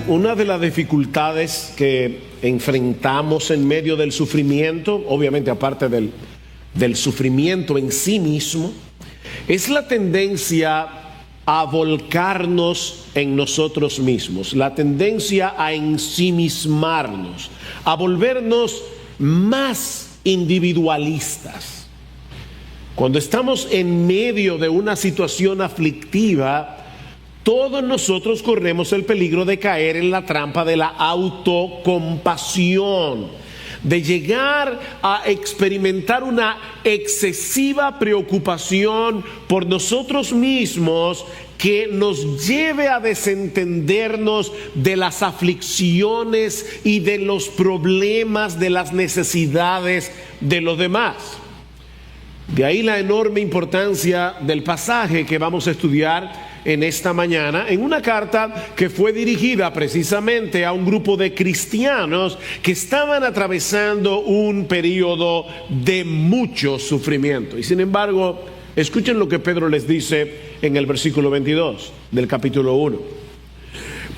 Una de las dificultades que enfrentamos en medio del sufrimiento, obviamente aparte del sufrimiento en sí mismo, es la tendencia a volcarnos en nosotros mismos, la tendencia a ensimismarnos, a volvernos más individualistas. Cuando estamos en medio de una situación aflictiva, todos nosotros corremos el peligro de caer en la trampa de la autocompasión, de llegar a experimentar una excesiva preocupación por nosotros mismos que nos lleve a desentendernos de las aflicciones y de los problemas, de las necesidades de los demás. De ahí la enorme importancia del pasaje que vamos a estudiar en esta mañana, en una carta que fue dirigida precisamente a un grupo de cristianos que estaban atravesando un periodo de mucho sufrimiento. Y sin embargo, escuchen lo que Pedro les dice en el versículo 22 del capítulo 1.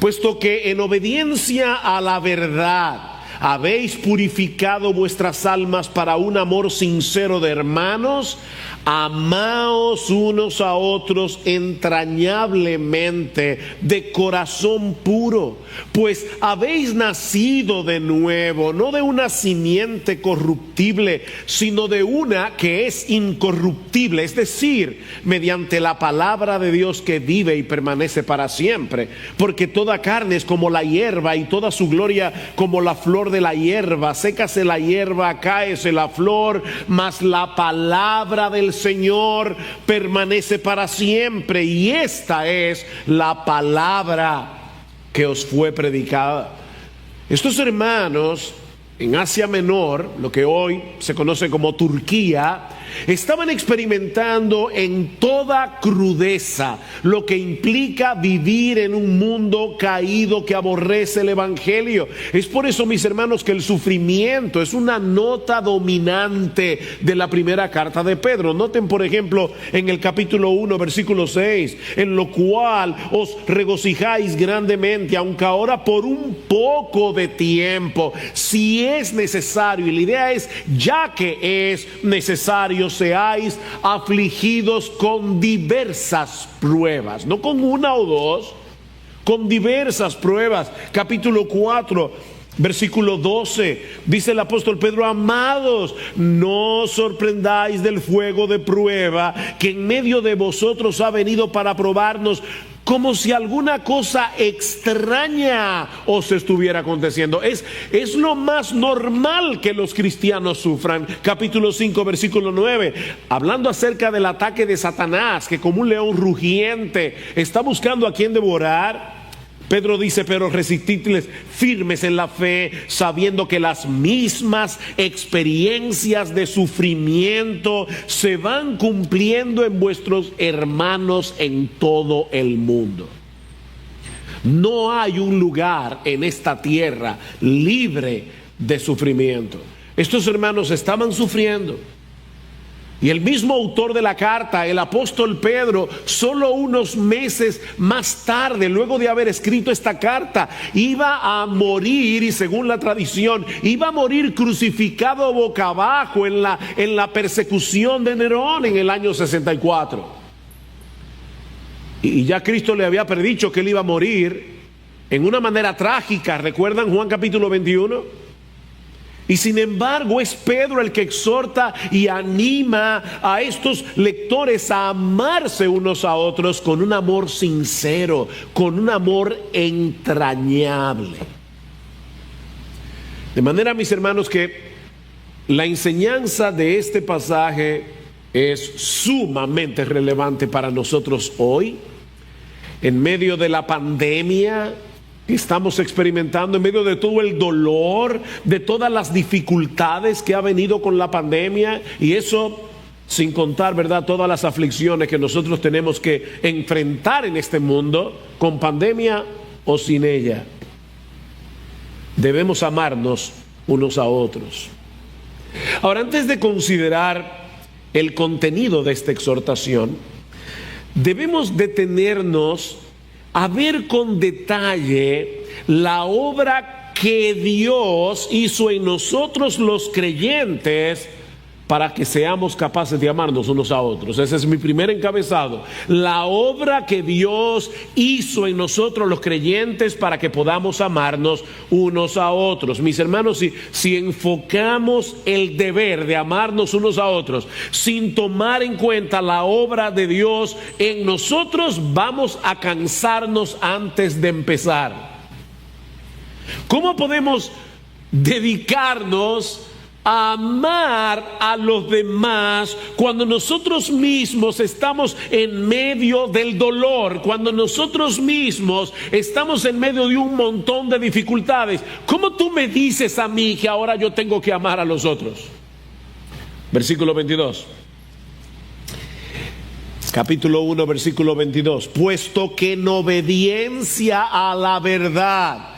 Puesto que en obediencia a la verdad habéis purificado vuestras almas para un amor sincero de hermanos, amaos unos a otros entrañablemente, de corazón puro, pues habéis nacido de nuevo, no de una simiente corruptible, sino de una que es incorruptible, es decir, mediante la palabra de Dios que vive y permanece para siempre. Porque toda carne es como la hierba, y toda su gloria como la flor de la hierba. Sécase la hierba, cáese la flor, mas la palabra del Señor permanece para siempre. Y esta es la palabra que os fue predicada. Estos hermanos en Asia Menor, lo que hoy se conoce como Turquía, estaban experimentando en toda crudeza lo que implica vivir en un mundo caído que aborrece el evangelio. Es por eso, mis hermanos, que el sufrimiento es una nota dominante de la primera carta de Pedro. Noten, por ejemplo, en el capítulo 1, versículo 6, en lo cual os regocijáis grandemente, aunque ahora por un poco de tiempo, si es necesario. Y la idea es, ya que es necesario, seáis afligidos con diversas pruebas, no con una o dos, con diversas pruebas. Capítulo 4, versículo 12, dice el apóstol Pedro: amados, no os sorprendáis del fuego de prueba que en medio de vosotros ha venido para probarnos, como si alguna cosa extraña os estuviera aconteciendo. Es lo más normal que los cristianos sufran. Capítulo 5, versículo 9, hablando acerca del ataque de Satanás, que como un león rugiente está buscando a quien devorar. Pedro dice: pero resistidles firmes en la fe, sabiendo que las mismas experiencias de sufrimiento se van cumpliendo en vuestros hermanos en todo el mundo. No hay un lugar en esta tierra libre de sufrimiento. Estos hermanos estaban sufriendo. Y el mismo autor de la carta, el apóstol Pedro, solo unos meses más tarde, luego de haber escrito esta carta, iba a morir, y según la tradición, iba a morir crucificado boca abajo en la persecución de Nerón en el año 64. Y ya Cristo le había predicho que él iba a morir en una manera trágica. ¿Recuerdan Juan capítulo 21? Y sin embargo es Pedro el que exhorta y anima a estos lectores a amarse unos a otros con un amor sincero, con un amor entrañable. De manera, mis hermanos, que la enseñanza de este pasaje es sumamente relevante para nosotros hoy, en medio de la pandemia que estamos experimentando, en medio de todo el dolor, de todas las dificultades que ha venido con la pandemia, y eso sin contar, ¿verdad?, todas las aflicciones que nosotros tenemos que enfrentar en este mundo, con pandemia o sin ella. Debemos amarnos unos a otros. Ahora, antes de considerar el contenido de esta exhortación, debemos detenernos a ver con detalle la obra que Dios hizo en nosotros los creyentes para que seamos capaces de amarnos unos a otros. Ese es mi primer encabezado. La obra que Dios hizo en nosotros los creyentes para que podamos amarnos unos a otros. Mis hermanos, si enfocamos el deber de amarnos unos a otros sin tomar en cuenta la obra de Dios en nosotros, vamos a cansarnos antes de empezar. ¿Cómo podemos dedicarnos a amar a los demás cuando nosotros mismos estamos en medio del dolor, cuando nosotros mismos estamos en medio de un montón de dificultades? ¿Cómo tú me dices a mí que ahora yo tengo que amar a los otros? Versículo 22. Capítulo 1, versículo 22. Puesto que en obediencia a la verdad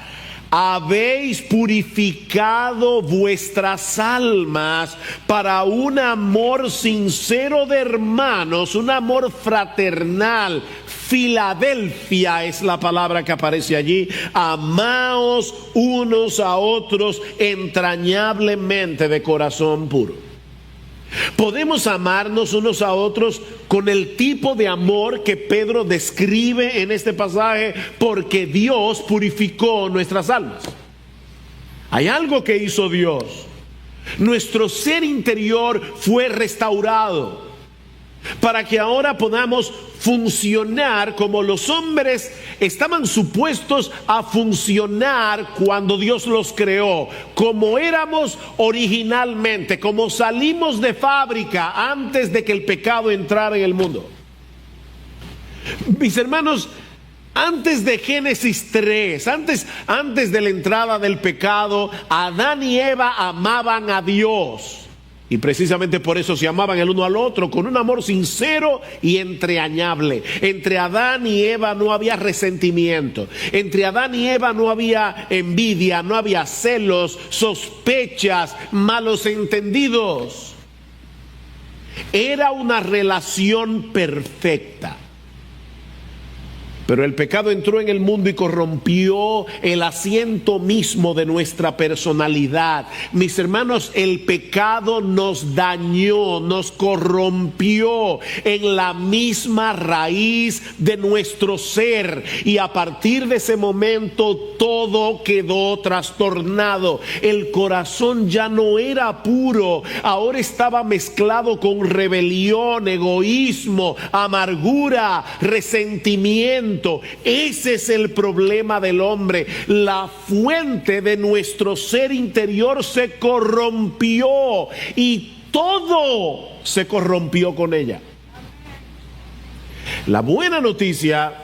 habéis purificado vuestras almas para un amor sincero de hermanos, un amor fraternal. Filadelfia es la palabra que aparece allí. Amaos unos a otros entrañablemente de corazón puro. Podemos amarnos unos a otros con el tipo de amor que Pedro describe en este pasaje, porque Dios purificó nuestras almas. Hay algo que hizo Dios. Nuestro ser interior fue restaurado para que ahora podamos funcionar como los hombres estaban supuestos a funcionar cuando Dios los creó, como éramos originalmente, como salimos de fábrica antes de que el pecado entrara en el mundo. Mis hermanos, antes de Génesis 3, antes de la entrada del pecado, Adán y Eva amaban a Dios. Y precisamente por eso se amaban el uno al otro con un amor sincero y entrañable. Entre Adán y Eva no había resentimiento. Entre Adán y Eva no había envidia, no había celos, sospechas, malos entendidos. Era una relación perfecta. Pero el pecado entró en el mundo y corrompió el asiento mismo de nuestra personalidad. Mis hermanos, el pecado nos dañó, nos corrompió en la misma raíz de nuestro ser. Y a partir de ese momento todo quedó trastornado. El corazón ya no era puro, ahora estaba mezclado con rebelión, egoísmo, amargura, resentimiento. Ese es el problema del hombre. La fuente de nuestro ser interior se corrompió y todo se corrompió con ella. La buena noticia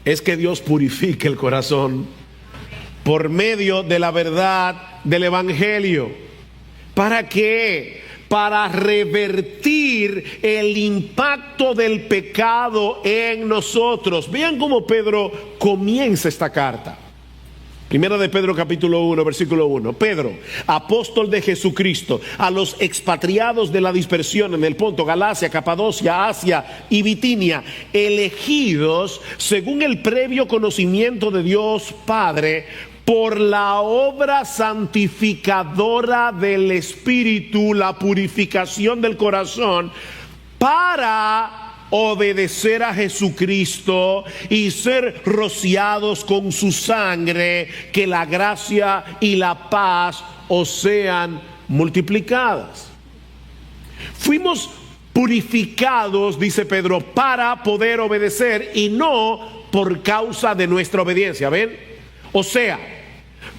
es que Dios purifica el corazón por medio de la verdad del Evangelio. ¿Para qué? Para revertir el impacto del pecado en nosotros. Vean cómo Pedro comienza esta carta. Primera de Pedro capítulo 1, versículo 1. Pedro, apóstol de Jesucristo, a los expatriados de la dispersión en el Ponto, Galacia, Capadocia, Asia y Bitinia, elegidos según el previo conocimiento de Dios Padre, por la obra santificadora del Espíritu, la purificación del corazón, para obedecer a Jesucristo y ser rociados con su sangre, que la gracia y la paz os sean multiplicadas. Fuimos purificados, dice Pedro, para poder obedecer y no por causa de nuestra obediencia. ¿Ven? O sea,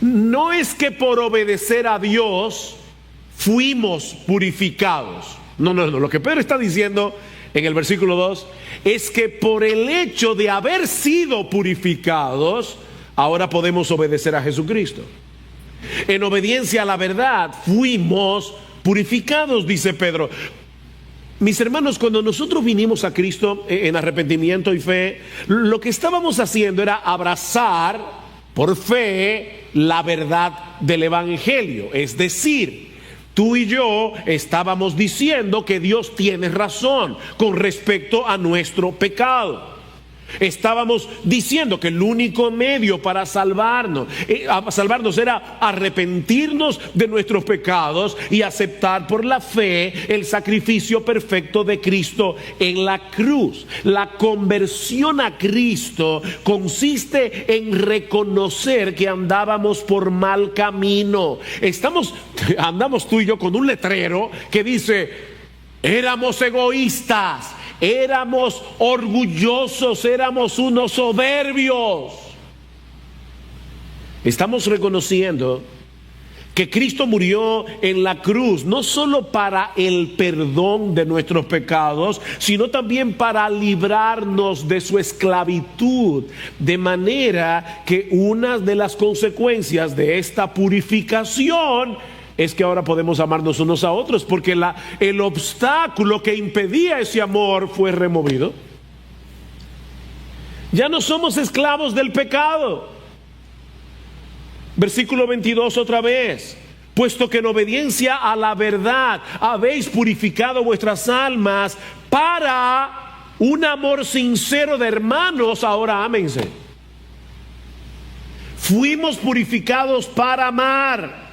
no es que por obedecer a Dios fuimos purificados. No. Lo que Pedro está diciendo en el versículo 2 es que por el hecho de haber sido purificados, ahora podemos obedecer a Jesucristo. En obediencia a la verdad fuimos purificados, dice Pedro. Mis hermanos, cuando nosotros vinimos a Cristo en arrepentimiento y fe, lo que estábamos haciendo era abrazar por fe la verdad del Evangelio. Es decir, tú y yo estábamos diciendo que Dios tiene razón con respecto a nuestro pecado. Estábamos diciendo que el único medio para salvarnos era arrepentirnos de nuestros pecados y aceptar por la fe el sacrificio perfecto de Cristo en la cruz. La conversión a Cristo consiste en reconocer que andábamos por mal camino. Andamos tú y yo con un letrero que dice: éramos egoístas, éramos orgullosos, éramos unos soberbios. Estamos reconociendo que Cristo murió en la cruz no solo para el perdón de nuestros pecados, sino también para librarnos de su esclavitud. De manera que una de las consecuencias de esta purificación es que ahora podemos amarnos unos a otros, porque el obstáculo que impedía ese amor fue removido. Ya no somos esclavos del pecado. Versículo 22 otra vez: puesto que en obediencia a la verdad habéis purificado vuestras almas para un amor sincero de hermanos, ahora ámense. Fuimos purificados para amar.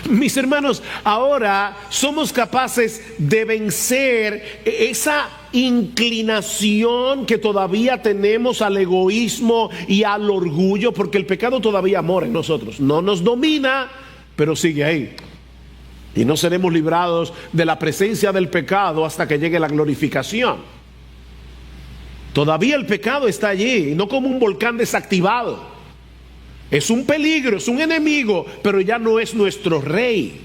Mis hermanos, ahora somos capaces de vencer esa inclinación que todavía tenemos al egoísmo y al orgullo, porque el pecado todavía mora en nosotros. No nos domina, pero sigue ahí. Y no seremos librados de la presencia del pecado hasta que llegue la glorificación. Todavía el pecado está allí, y no como un volcán desactivado. Es un peligro, es un enemigo, pero ya no es nuestro rey.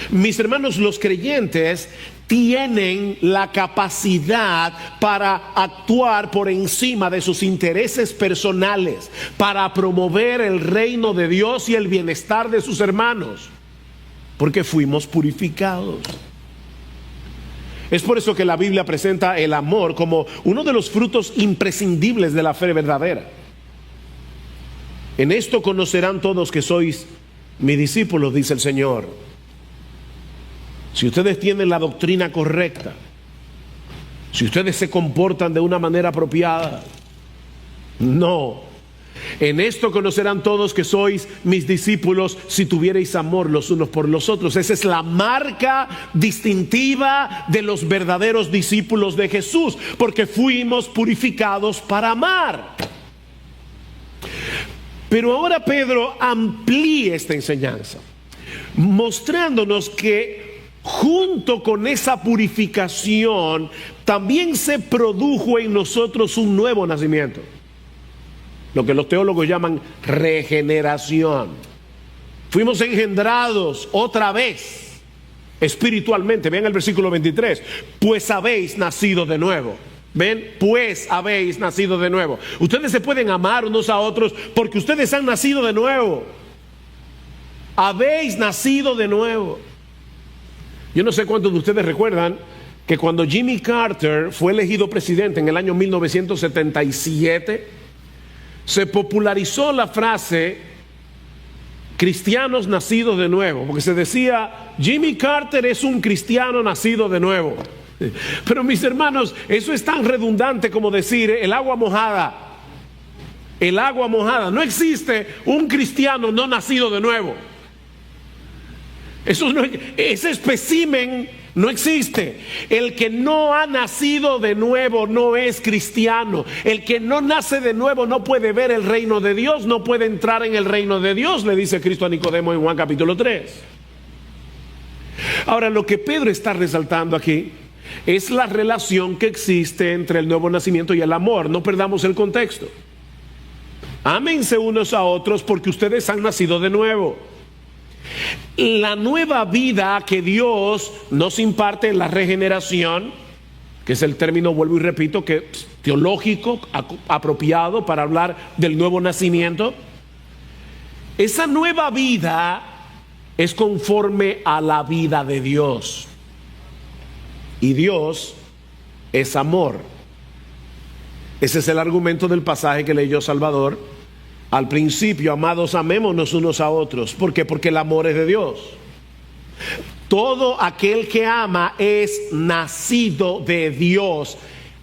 Mis hermanos, los creyentes tienen la capacidad para actuar por encima de sus intereses personales, para promover el reino de Dios y el bienestar de sus hermanos, porque fuimos purificados. Es por eso que la Biblia presenta el amor como uno de los frutos imprescindibles de la fe verdadera. En esto conocerán todos que sois mis discípulos, dice el Señor, si ustedes tienen la doctrina correcta, si ustedes se comportan de una manera apropiada. No, en esto conocerán todos que sois mis discípulos, si tuviereis amor los unos por los otros. Esa es la marca distintiva de los verdaderos discípulos de Jesús, porque fuimos purificados para amar. Pero ahora Pedro amplía esta enseñanza, mostrándonos que junto con esa purificación también se produjo en nosotros un nuevo nacimiento, lo que los teólogos llaman regeneración. Fuimos engendrados otra vez espiritualmente. Vean el versículo 23: pues habéis nacido de nuevo. Ven, pues habéis nacido de nuevo. Ustedes se pueden amar unos a otros porque ustedes han nacido de nuevo. Habéis nacido de nuevo. Yo no sé cuántos de ustedes recuerdan que cuando Jimmy Carter fue elegido presidente en el año 1977, se popularizó la frase cristianos nacidos de nuevo, porque se decía: Jimmy Carter es un cristiano nacido de nuevo. Pero mis hermanos, eso es tan redundante como decir el agua mojada. El agua mojada. No existe un cristiano no nacido de nuevo. Ese espécimen no existe. El que no ha nacido de nuevo no es cristiano. El que no nace de nuevo no puede ver el reino de Dios, no puede entrar en el reino de Dios, le dice Cristo a Nicodemo en Juan capítulo 3. Ahora, lo que Pedro está resaltando aquí es la relación que existe entre el nuevo nacimiento y el amor. No perdamos el contexto. Ámense unos a otros porque ustedes han nacido de nuevo. La nueva vida que Dios nos imparte en la regeneración, que es el término, vuelvo y repito, que es teológico, apropiado para hablar del nuevo nacimiento. Esa nueva vida es conforme a la vida de Dios. Y Dios es amor. Ese es el argumento del pasaje que leyó Salvador al principio: amados, amémonos unos a otros. ¿Por qué? Porque el amor es de Dios. Todo aquel que ama es nacido de Dios.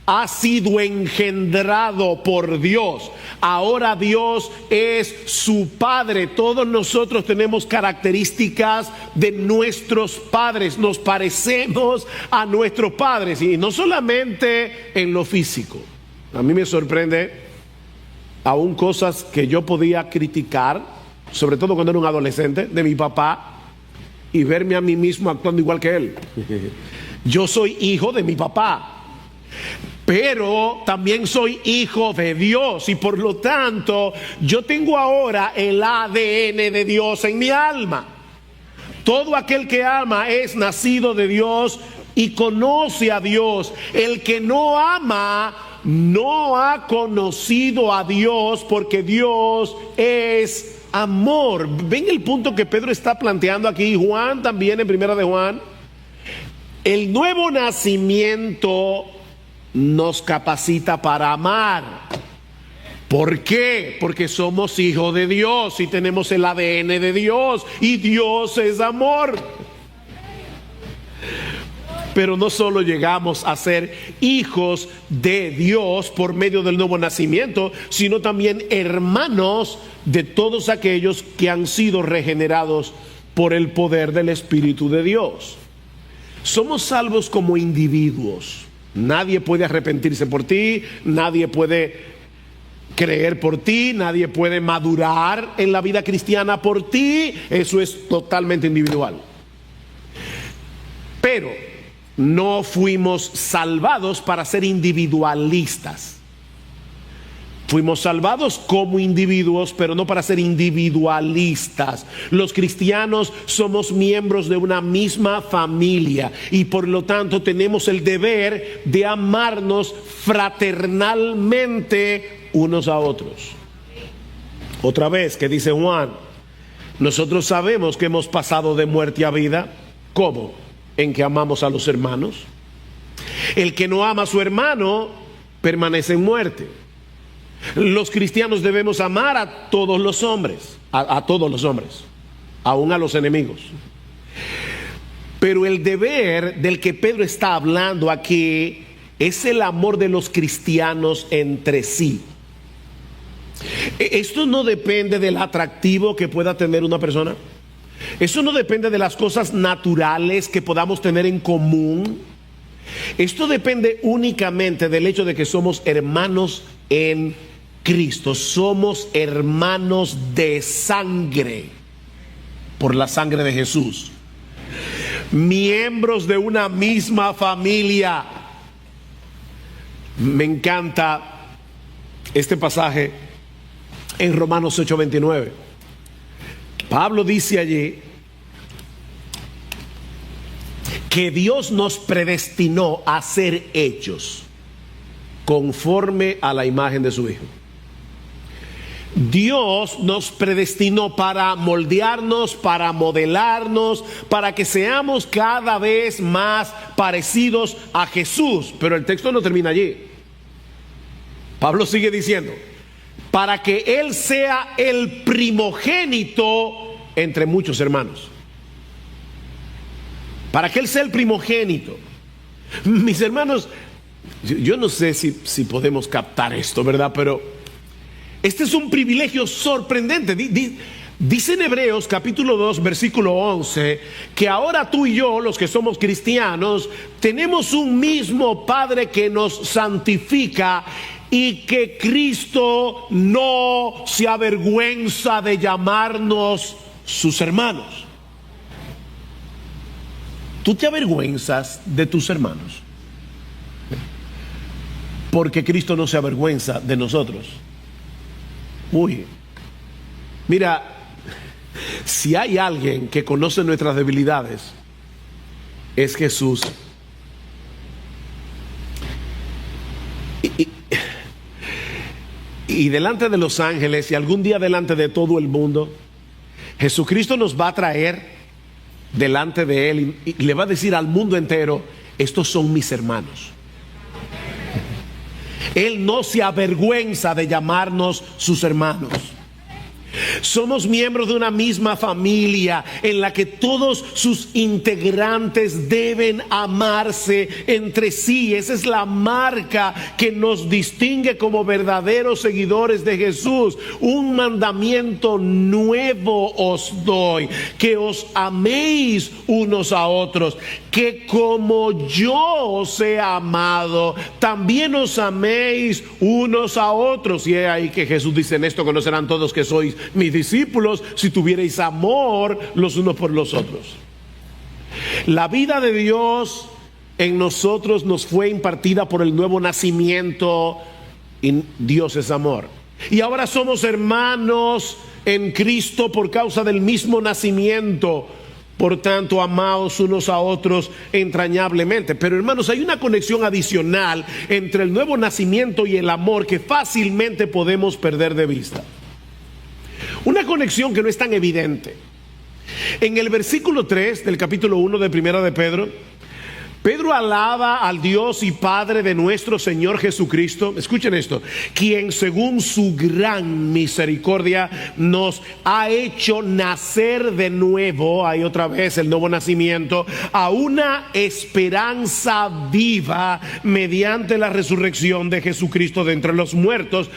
ha sido engendrado por Dios. Ahora Dios es su Padre. Todos nosotros tenemos características de nuestros padres. Nos parecemos a nuestros padres. Y no solamente en lo físico. A mí me sorprende aún cosas que yo podía criticar, sobre todo cuando era un adolescente, de mi papá, y verme a mí mismo actuando igual que él. Yo soy hijo de mi papá, pero también soy hijo de Dios, y por lo tanto yo tengo ahora el ADN de Dios en mi alma. Todo aquel que ama es nacido de Dios y conoce a Dios. El que no ama no ha conocido a Dios, porque Dios es amor. ¿Ven el punto que Pedro está planteando aquí? Juan también, en Primera de Juan. El nuevo nacimiento nos capacita para amar. ¿Por qué? Porque somos hijos de Dios y tenemos el ADN de Dios, y Dios es amor. Pero no solo llegamos a ser hijos de Dios por medio del nuevo nacimiento, sino también hermanos de todos aquellos que han sido regenerados por el poder del Espíritu de Dios. Somos salvos como individuos. Nadie puede arrepentirse por ti, nadie puede creer por ti, nadie puede madurar en la vida cristiana por ti. Eso es totalmente individual. Pero no fuimos salvados para ser individualistas. Fuimos salvados como individuos, pero no para ser individualistas. Los cristianos somos miembros de una misma familia, y por lo tanto tenemos el deber de amarnos fraternalmente unos a otros. Otra vez, que dice Juan, nosotros sabemos que hemos pasado de muerte a vida. ¿Cómo? En que amamos a los hermanos. El que no ama a su hermano permanece en muerte. Los cristianos debemos amar a todos los hombres, a todos los hombres, aún a los enemigos. Pero el deber del que Pedro está hablando aquí es el amor de los cristianos entre sí. Esto no depende del atractivo que pueda tener una persona. Eso no depende de las cosas naturales que podamos tener en común. Esto depende únicamente del hecho de que somos hermanos en Cristo. Somos hermanos de sangre por la sangre de Jesús, miembros de una misma familia. Me encanta este pasaje en Romanos 8:29. Pablo dice allí que Dios nos predestinó a ser hechos conforme a la imagen de su Hijo. Dios nos predestinó para moldearnos, para modelarnos, para que seamos cada vez más parecidos a Jesús. Pero el texto no termina allí. Pablo sigue diciendo, para que Él sea el primogénito entre muchos hermanos. Para que Él sea el primogénito. Mis hermanos, yo no sé si podemos captar esto, ¿verdad? Pero este es un privilegio sorprendente. Dice en Hebreos capítulo 2 versículo 11 que ahora tú y yo, los que somos cristianos, tenemos un mismo Padre que nos santifica, y que Cristo no se avergüenza de llamarnos sus hermanos. ¿Tú te avergüenzas de tus hermanos? Porque Cristo no se avergüenza de nosotros. Uy, mira, si hay alguien que conoce nuestras debilidades, es Jesús. Y delante de los ángeles, y algún día delante de todo el mundo, Jesucristo nos va a traer delante de Él y le va a decir al mundo entero: estos son mis hermanos. Él no se avergüenza de llamarnos sus hermanos. Somos miembros de una misma familia en la que todos sus integrantes deben amarse entre sí. Esa es la marca que nos distingue como verdaderos seguidores de Jesús. Un mandamiento nuevo os doy, que os améis unos a otros, que como yo os he amado, también os améis unos a otros. Y es ahí que Jesús dice: en esto conocerán todos que sois mis discípulos, si tuvierais amor los unos por los otros. La vida de Dios en nosotros nos fue impartida por el nuevo nacimiento, y Dios es amor. Y ahora somos hermanos en Cristo por causa del mismo nacimiento. Por tanto, amaos unos a otros entrañablemente. Pero hermanos, hay una conexión adicional entre el nuevo nacimiento y el amor que fácilmente podemos perder de vista. Una conexión que no es tan evidente. En el versículo 3 del capítulo 1 de Primera de Pedro, Pedro alaba al Dios y Padre de nuestro Señor Jesucristo. Escuchen esto: quien según su gran misericordia nos ha hecho nacer de nuevo, ahí otra vez el nuevo nacimiento, a una esperanza viva mediante la resurrección de Jesucristo de entre los muertos,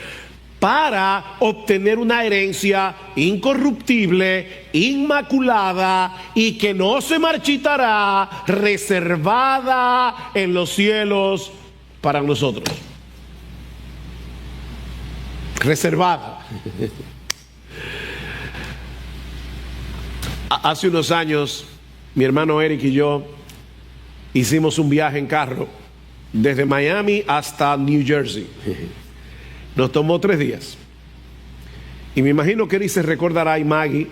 para obtener una herencia incorruptible, inmaculada y que no se marchitará, reservada en los cielos para nosotros. Reservada. Hace unos años, mi hermano Eric y yo hicimos un viaje en carro desde Miami hasta New Jersey. Nos tomó 3 días. Y me imagino que Eric se recordará, y Maggie,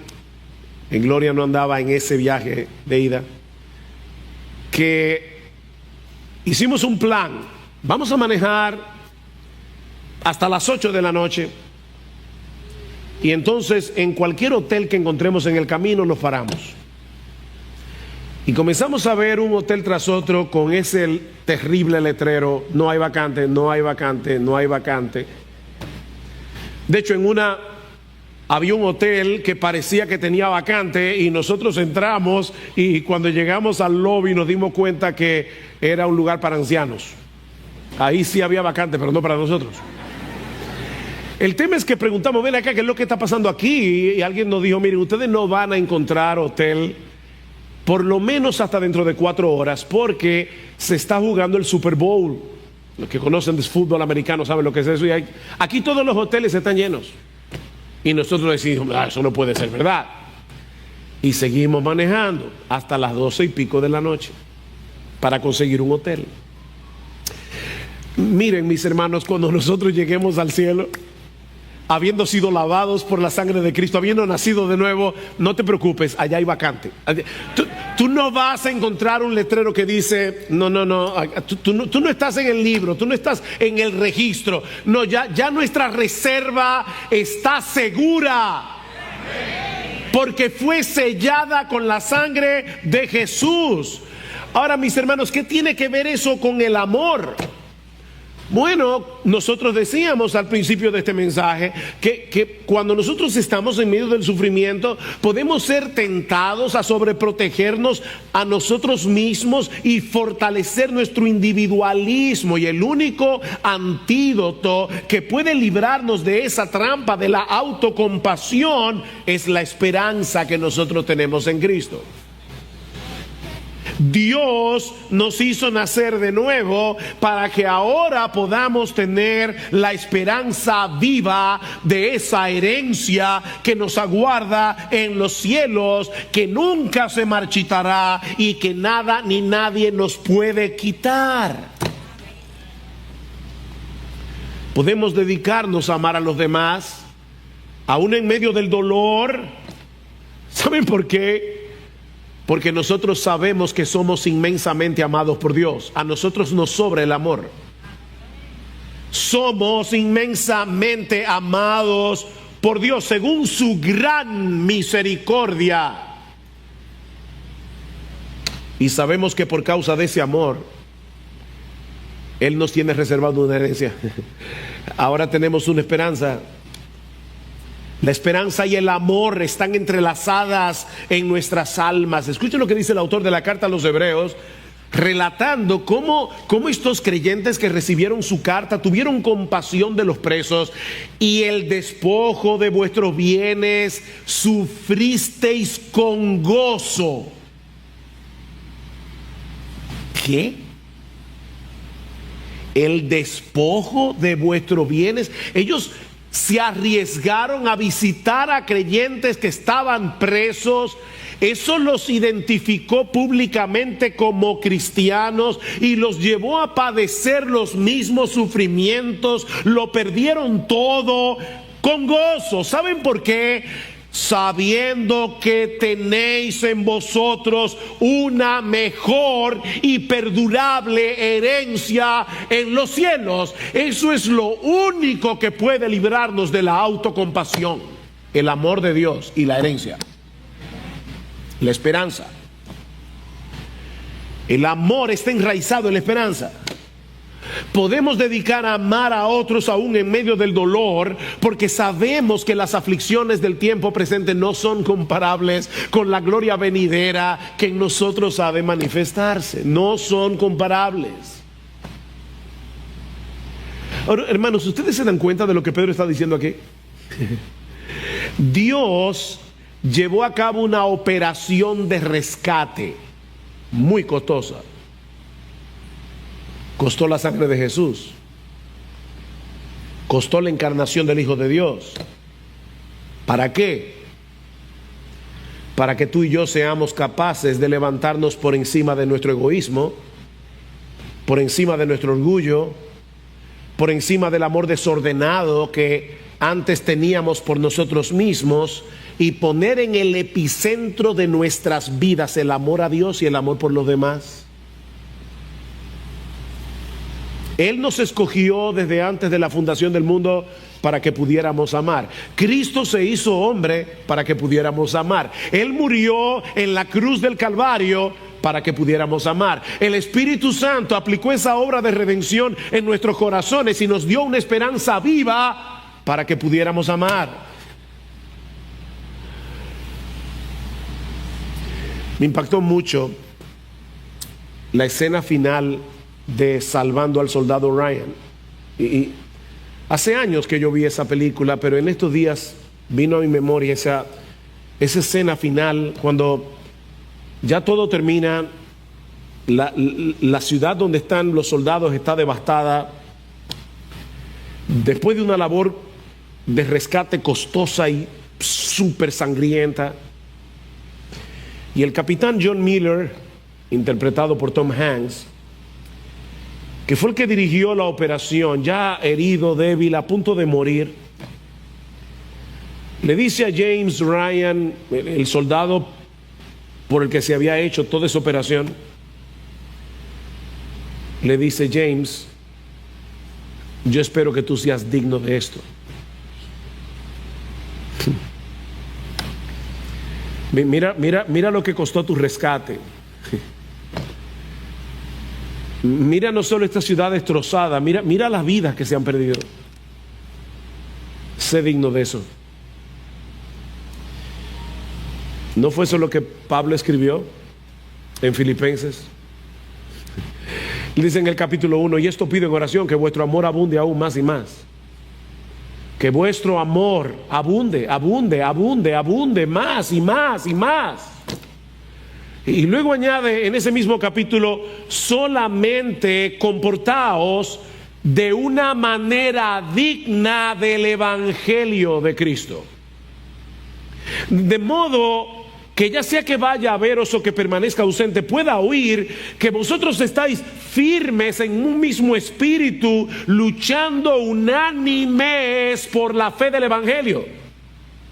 en Gloria no andaba en ese viaje de ida, que hicimos un plan. Vamos a manejar hasta las 8 de la noche. Y entonces en cualquier hotel que encontremos en el camino nos paramos. Y comenzamos a ver un hotel tras otro con ese terrible letrero: no hay vacante, no hay vacante, no hay vacante. De hecho, había un hotel que parecía que tenía vacante, y nosotros entramos, y cuando llegamos al lobby nos dimos cuenta que era un lugar para ancianos. Ahí sí había vacante, pero no para nosotros. El tema es que preguntamos: ven acá, ¿qué es lo que está pasando aquí? Y alguien nos dijo: miren, ustedes no van a encontrar hotel por lo menos hasta dentro de 4 horas, porque se está jugando el Super Bowl. Los que conocen de fútbol americano saben lo que es eso. Y aquí todos los hoteles están llenos. Y nosotros decimos: eso no puede ser verdad. Y seguimos manejando hasta las 12 y pico de la noche para conseguir un hotel. Miren, mis hermanos, cuando nosotros lleguemos al cielo, habiendo sido lavados por la sangre de Cristo, habiendo nacido de nuevo, no te preocupes, allá hay vacante. Tú no vas a encontrar un letrero que dice: no, tú no estás en el libro, tú no estás en el registro. No, ya nuestra reserva está segura, porque fue sellada con la sangre de Jesús. Ahora, mis hermanos, ¿qué tiene que ver eso con el amor? Bueno, nosotros decíamos al principio de este mensaje que cuando nosotros estamos en medio del sufrimiento, podemos ser tentados a sobreprotegernos a nosotros mismos y fortalecer nuestro individualismo. Y el único antídoto que puede librarnos de esa trampa de la autocompasión es la esperanza que nosotros tenemos en Cristo. Dios nos hizo nacer de nuevo para que ahora podamos tener la esperanza viva de esa herencia que nos aguarda en los cielos, que nunca se marchitará y que nada ni nadie nos puede quitar. Podemos dedicarnos a amar a los demás, aún en medio del dolor. ¿Saben por qué? Porque nosotros sabemos que somos inmensamente amados por Dios. A nosotros nos sobra el amor. Somos inmensamente amados por Dios según su gran misericordia. Y sabemos que por causa de ese amor, Él nos tiene reservado una herencia. Ahora tenemos una esperanza. La esperanza y el amor están entrelazadas en nuestras almas. Escuchen lo que dice el autor de la carta a los Hebreos, relatando cómo estos creyentes que recibieron su carta tuvieron compasión de los presos, y el despojo de vuestros bienes sufristeis con gozo. ¿Qué? El despojo de vuestros bienes. Ellos se arriesgaron a visitar a creyentes que estaban presos. Eso los identificó públicamente como cristianos y los llevó a padecer los mismos sufrimientos. Lo perdieron todo con gozo. ¿Saben por qué? Sabiendo que tenéis en vosotros una mejor y perdurable herencia en los cielos. Eso es lo único que puede librarnos de la autocompasión: el amor de Dios y la herencia, la esperanza. El amor está enraizado en la esperanza. Podemos dedicar a amar a otros aún en medio del dolor, porque sabemos que las aflicciones del tiempo presente no son comparables con la gloria venidera que en nosotros ha de manifestarse. No son comparables. Ahora, hermanos, ¿ustedes se dan cuenta de lo que Pedro está diciendo aquí? Dios llevó a cabo una operación de rescate muy costosa. Costó la sangre de Jesús, costó la encarnación del Hijo de Dios. ¿Para qué? Para que tú y yo seamos capaces de levantarnos por encima de nuestro egoísmo, por encima de nuestro orgullo, por encima del amor desordenado que antes teníamos por nosotros mismos, y poner en el epicentro de nuestras vidas el amor a Dios y el amor por los demás. Él nos escogió desde antes de la fundación del mundo para que pudiéramos amar. Cristo se hizo hombre para que pudiéramos amar. Él murió en la cruz del Calvario para que pudiéramos amar. El Espíritu Santo aplicó esa obra de redención en nuestros corazones y nos dio una esperanza viva para que pudiéramos amar. Me impactó mucho la escena final de Salvando al Soldado Ryan. Y hace años que yo vi esa película, pero en estos días vino a mi memoria esa escena final, cuando ya todo termina, la ciudad donde están los soldados está devastada, después de una labor de rescate costosa y súper sangrienta. Y el capitán John Miller, interpretado por Tom Hanks, que fue el que dirigió la operación, ya herido, débil, a punto de morir, le dice a James Ryan, el soldado por el que se había hecho toda esa operación, le dice: James, yo espero que tú seas digno de esto. Mira lo que costó tu rescate. Mira no solo esta ciudad destrozada, mira las vidas que se han perdido. Sé digno de eso. ¿No fue eso lo que Pablo escribió en Filipenses? Dice en el capítulo 1: y esto pido en oración, que vuestro amor abunde aún más y más. Que vuestro amor abunde, más y más y más. Y luego añade en ese mismo capítulo: solamente comportaos de una manera digna del Evangelio de Cristo. De modo que ya sea que vaya a veros o que permanezca ausente, pueda oír que vosotros estáis firmes en un mismo espíritu, luchando unánimes por la fe del Evangelio,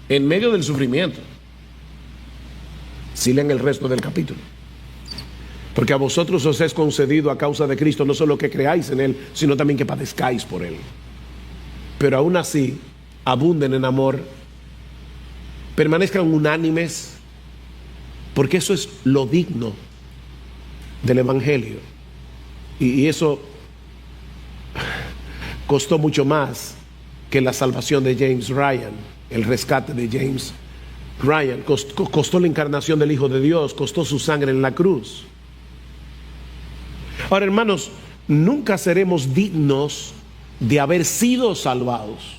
en medio del sufrimiento. Si leen el resto del capítulo. Porque a vosotros os es concedido a causa de Cristo no solo que creáis en Él, sino también que padezcáis por Él. Pero aún así, abunden en amor, permanezcan unánimes, porque eso es lo digno del Evangelio. Y eso costó mucho más que la salvación de James Ryan. el rescate de James Ryan, costó la encarnación del Hijo de Dios, costó su sangre en la cruz. Ahora, hermanos, nunca seremos dignos de haber sido salvados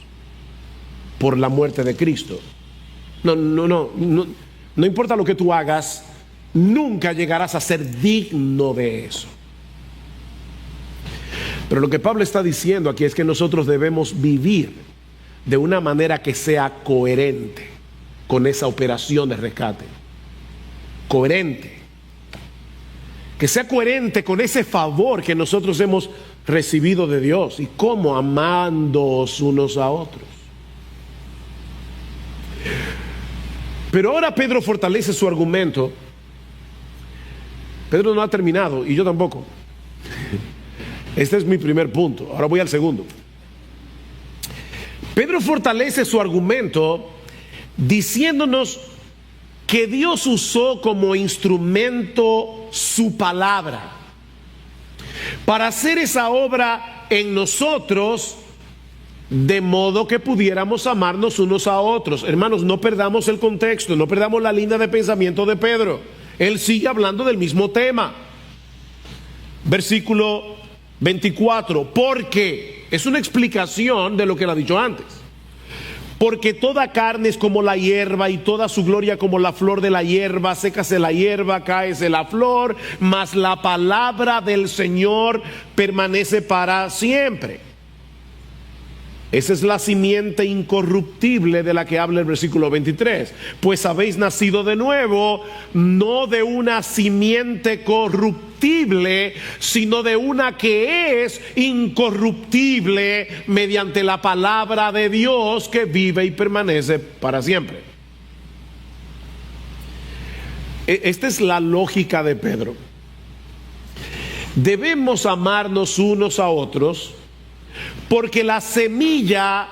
por la muerte de Cristo. No importa lo que tú hagas, nunca llegarás a ser digno de eso. Pero lo que Pablo está diciendo aquí es que nosotros debemos vivir de una manera que sea coherente con esa operación de rescate. Coherente. Que sea coherente con ese favor que nosotros hemos recibido de Dios. ¿Y cómo? Amándoos unos a otros. Pero ahora Pedro fortalece su argumento. Pedro no ha terminado y yo tampoco. Este es mi primer punto. Ahora voy al segundo. Pedro fortalece su argumento diciéndonos que Dios usó como instrumento su palabra para hacer esa obra en nosotros, de modo que pudiéramos amarnos unos a otros. Hermanos, no perdamos el contexto, no perdamos la línea de pensamiento de Pedro. Él sigue hablando del mismo tema. Versículo 24, porque es una explicación de lo que él ha dicho antes. Porque toda carne es como la hierba y toda su gloria como la flor de la hierba. Sécase la hierba, cáese la flor, mas la palabra del Señor permanece para siempre. Esa es la simiente incorruptible de la que habla el versículo 23. Pues habéis nacido de nuevo, no de una simiente corruptible, sino de una que es incorruptible, mediante la palabra de Dios que vive y permanece para siempre. Esta es la lógica de Pedro. Debemos amarnos unos a otros, porque la semilla,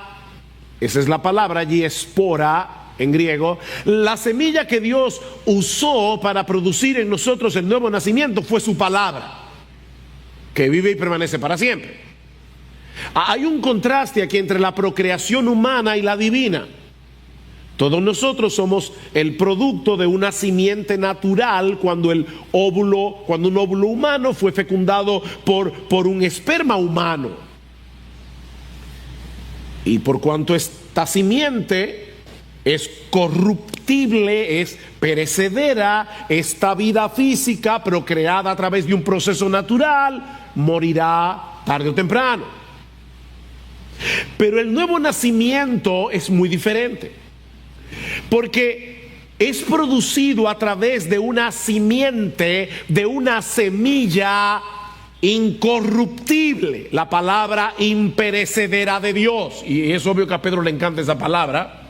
esa es la palabra allí, espora en griego, la semilla que Dios usó para producir en nosotros el nuevo nacimiento fue su palabra, que vive y permanece para siempre. Hay un contraste aquí entre la procreación humana y la divina. Todos nosotros somos el producto de una simiente natural cuando un óvulo humano fue fecundado por un esperma humano. Y por cuanto esta simiente es corruptible, es perecedera, esta vida física procreada a través de un proceso natural morirá tarde o temprano. Pero el nuevo nacimiento es muy diferente, porque es producido a través de una simiente, de una semilla incorruptible, la palabra imperecedera de Dios. Y es obvio que a Pedro le encanta esa palabra.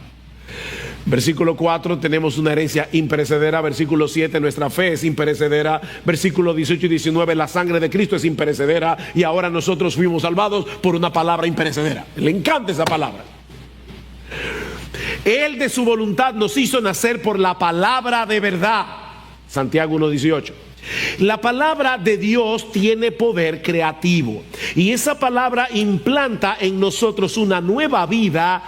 Versículo 4, tenemos una herencia imperecedera. Versículo 7, nuestra fe es imperecedera. Versículo 18 y 19, la sangre de Cristo es imperecedera. Y ahora nosotros fuimos salvados por una palabra imperecedera. Le encanta esa palabra. Él de su voluntad nos hizo nacer por la palabra de verdad. Santiago 1:18. La palabra de Dios tiene poder creativo, y esa palabra implanta en nosotros una nueva vida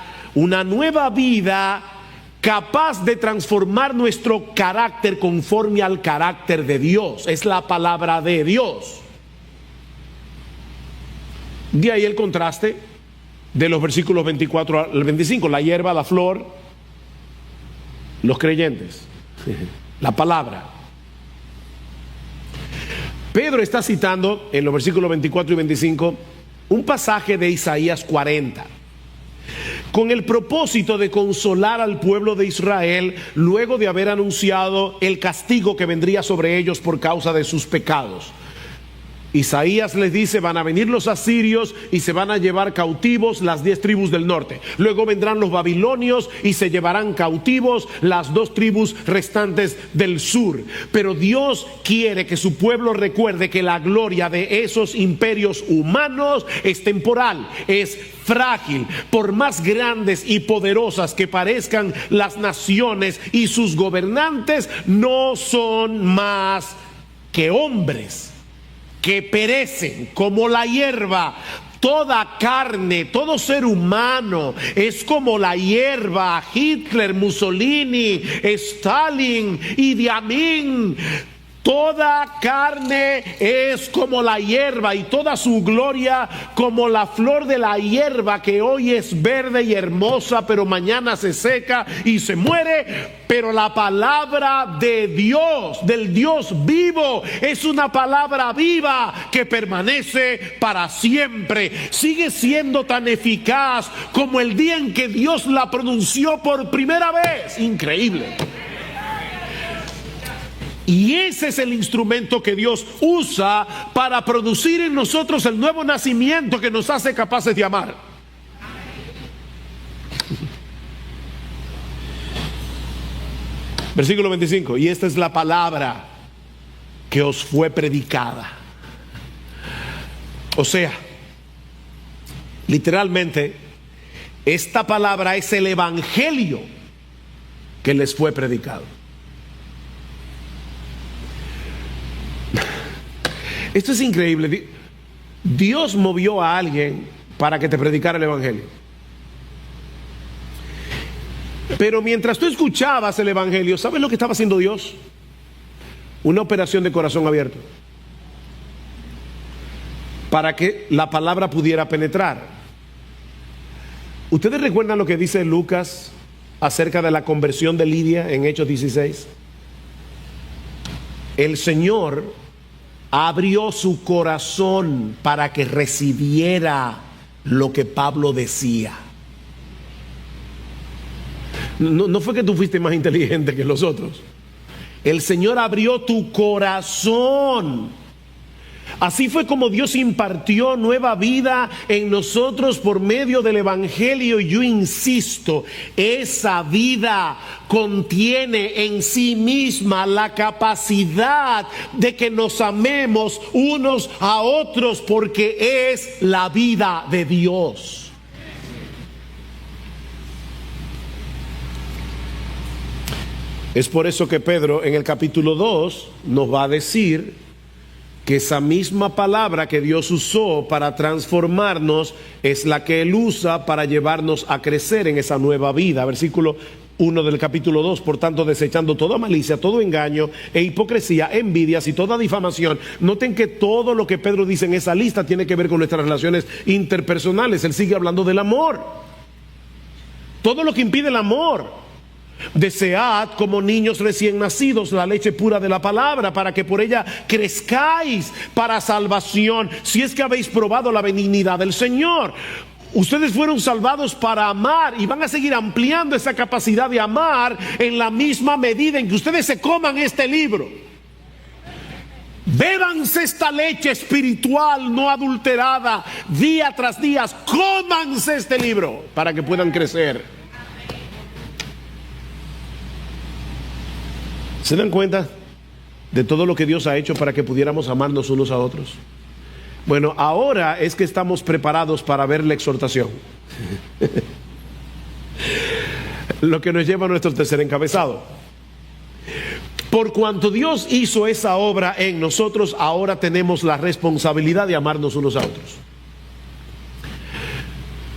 capaz de transformar nuestro carácter conforme al carácter de Dios. Es la palabra de Dios. De ahí el contraste de los versículos 24 al 25, la hierba, la flor, los creyentes, la palabra. Pedro está citando en los versículos 24 y 25 un pasaje de Isaías 40, con el propósito de consolar al pueblo de Israel luego de haber anunciado el castigo que vendría sobre ellos por causa de sus pecados. Isaías les dice: van a venir los asirios y se van a llevar cautivos las 10 tribus del norte. Luego vendrán los babilonios y se llevarán cautivos las 2 tribus restantes del sur. Pero Dios quiere que su pueblo recuerde que la gloria de esos imperios humanos es temporal, es frágil. Por más grandes y poderosas que parezcan las naciones y sus gobernantes, no son más que hombres que perecen como la hierba. Toda carne, todo ser humano es como la hierba. Hitler, Mussolini, Stalin, Idi Amin. Toda carne es como la hierba y toda su gloria como la flor de la hierba, que hoy es verde y hermosa, pero mañana se seca y se muere. Pero la palabra de Dios, del Dios vivo, es una palabra viva que permanece para siempre. Sigue siendo tan eficaz como el día en que Dios la pronunció por primera vez. Increíble. Y ese es el instrumento que Dios usa para producir en nosotros el nuevo nacimiento que nos hace capaces de amar. Versículo 25. Y esta es la palabra que os fue predicada. O sea, literalmente, esta palabra es el evangelio que les fue predicado. Esto es increíble. Dios movió a alguien para que te predicara el evangelio. Pero mientras tú escuchabas el evangelio, ¿sabes lo que estaba haciendo Dios? Una operación de corazón abierto, para que la palabra pudiera penetrar. ¿Ustedes recuerdan lo que dice Lucas acerca de la conversión de Lidia en Hechos 16? El Señor abrió su corazón para que recibiera lo que Pablo decía. No fue que tú fuiste más inteligente que los otros. El Señor abrió tu corazón. Así fue como Dios impartió nueva vida en nosotros por medio del evangelio. Y yo insisto, esa vida contiene en sí misma la capacidad de que nos amemos unos a otros, porque es la vida de Dios. Es por eso que Pedro en el capítulo 2 nos va a decir que esa misma palabra que Dios usó para transformarnos es la que Él usa para llevarnos a crecer en esa nueva vida. Versículo 1 del capítulo 2. Por tanto, desechando toda malicia, todo engaño e hipocresía, envidias y toda difamación. Noten que todo lo que Pedro dice en esa lista tiene que ver con nuestras relaciones interpersonales. Él sigue hablando del amor. Todo lo que impide el amor. Desead como niños recién nacidos la leche pura de la palabra, para que por ella crezcáis para salvación, si es que habéis probado la benignidad del Señor. Ustedes fueron salvados para amar y van a seguir ampliando esa capacidad de amar en la misma medida en que ustedes se coman este libro. Bébanse esta leche espiritual no adulterada día tras día. Cómanse este libro para que puedan crecer. ¿Se dan cuenta de todo lo que Dios ha hecho para que pudiéramos amarnos unos a otros? Bueno, ahora es que estamos preparados para ver la exhortación. Lo que nos lleva a nuestro tercer encabezado. Por cuanto Dios hizo esa obra en nosotros, ahora tenemos la responsabilidad de amarnos unos a otros.